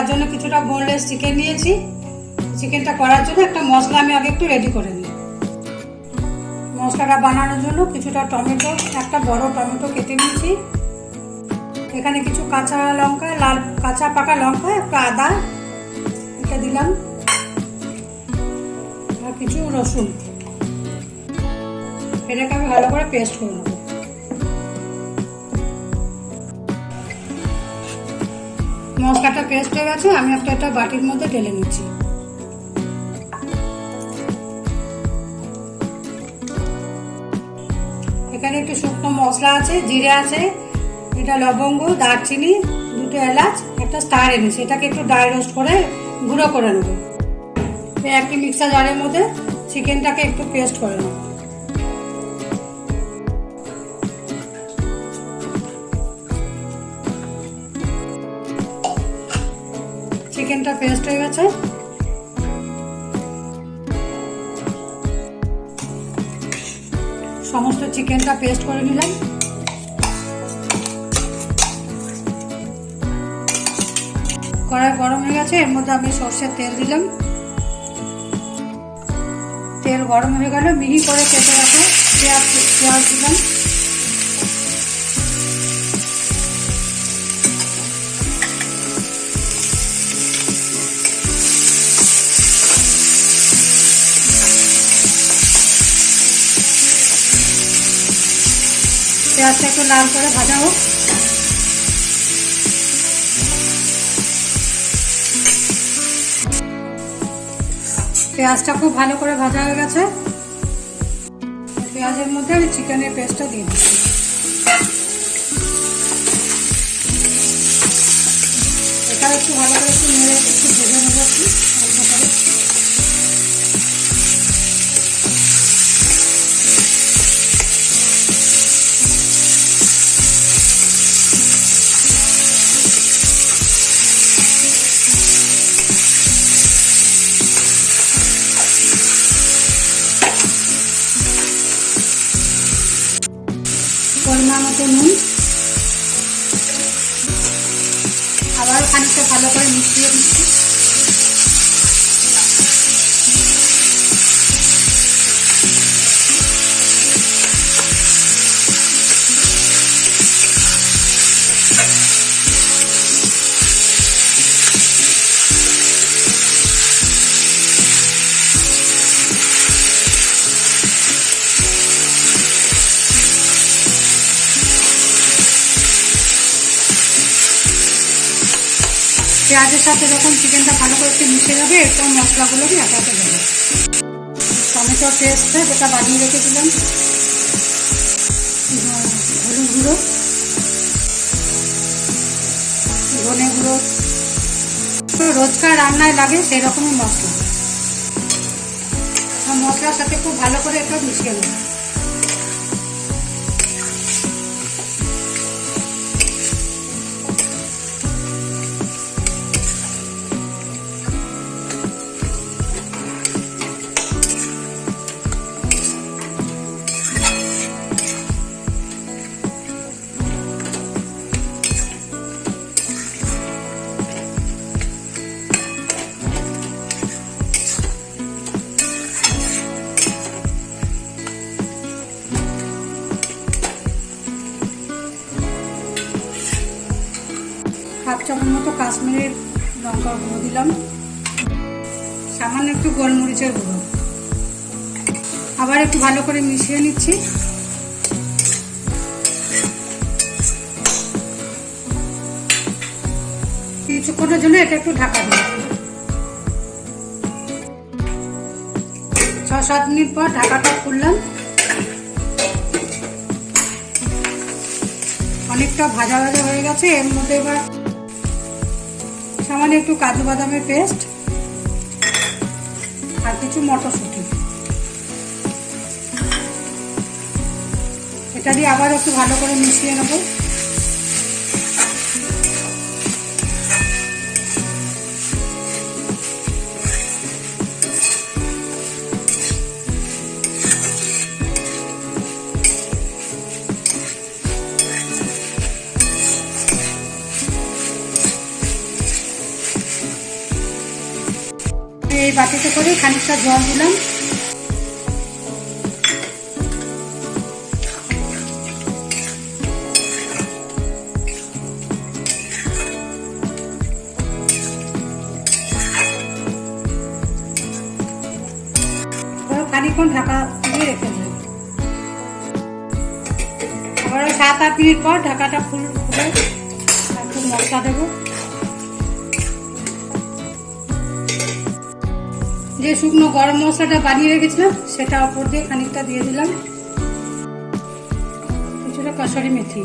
তার জন্য কিছুটা বোনলেস চিকেন নিয়েছি। চিকেনটা করার জন্য একটা মশলা আমি আগে একটু রেডি করে নিই। মশলাটা বানানোর জন্য কিছুটা টমেটো, একটা বড় টমেটো কেটে নিয়েছি। এখানে কিছু কাঁচা লঙ্কা, লাল কাঁচা পাকা লঙ্কা, একটা আদা এটা দিলাম, আর কিছু রসুন। এটাকে আমি ভালো করে পেস্ট করে নেব। মশলাটা পেস্ট হয়ে গেছে, আমি একটা বাটির মধ্যে ঢেলে নিচ্ছি। এখানে একটু শুকনো মশলা আছে, জিরে আছে, এটা লবঙ্গ, দারচিনি, দুটো এলাচ, একটা স্টার এনেছি। এটাকে একটু ড্রাই রোস্ট করে গুঁড়ো করে নেব। একটি মিক্সার জারের মধ্যে চিকেনটাকে একটু পেস্ট করে নেব। চিকেনটা পেস্ট হয়ে গেছে। সমস্ত চিকেনটা পেস্ট করে নিলাম। কড়াই গরম হয়ে গেছে, এর মধ্যে আমি সর্ষের তেল দিলাম। তেল গরম হয়ে গেল, মিহি করে কেটে রাখা পেঁয়াজ দিলাম। পেঁয়াজটা একটু লাল করে ভাজা হোক। পেঁয়াজটা খুব ভালো করে ভাজা হয়ে গেছে। পেঁয়াজের মধ্যে আমি চিকেনের পেস্টটা দিয়ে দিচ্ছি। এটা একটু ভালো করে একটু নেড়ে একটু ভেজে নেব একটু অল্প করে। পরিমাণ মতো নুন, আবার খানিকটা ভালো করে মিশিয়ে দিচ্ছি। পেঁয়াজের সাথে যখন চিকেনটা ভালো করে একটু মিশে যাবে, এরপর মশলাগুলোকে একে একে দেবো। টমেটো পেস্টটা যেটা বানিয়ে রেখেছিলাম, হলুদ গুঁড়ো, ধনে গুঁড়ো, রোজকার রান্নায় লাগে সেই রকমই মশলা। মশলার সাথে খুব ভালো করে একটু মিশিয়ে নেব। হাফ চামচ মতো কাশ্মীরি লঙ্কার গুঁড়ো দিলাম, সামান্য একটু গোলমরিচের গুঁড়ো। আবার একটু ভালো করে মিশিয়ে নিচ্ছি। কিছুক্ষণের জন্য এটা একটু ঢাকা দিলাম। 6-7 মিনিট পর ঢাকাটা খুললাম। অনেকটা ভাজা ভাজা হয়ে গেছে। এর মধ্যে এবার সামান্য একটু কাজু বাদামের পেস্ট আর কিছু মটরশুঁটি, এটা দিয়ে আবার একটু ভালো করে মিশিয়ে নেব। এই বাটিতে করে খানিকটা জল দিলাম। খানিকক্ষণ ঢাকা দিয়ে রেখে দেব। আবার 7-8 মিনিট পর ঢাকাটা খুলে একটু মশলা দেবো। যে শুকনো গরম মশলাটা বানিয়ে রেখেছিলাম সেটা ওপর দিয়ে খানিকটা দিয়ে দিলাম। কিছুটা কসুরি মেথি,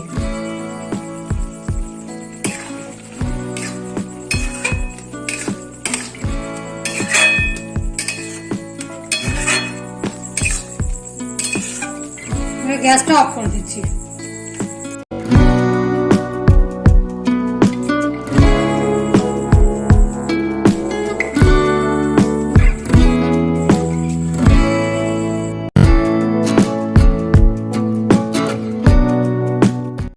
গ্যাসটা অফ করে দিচ্ছি।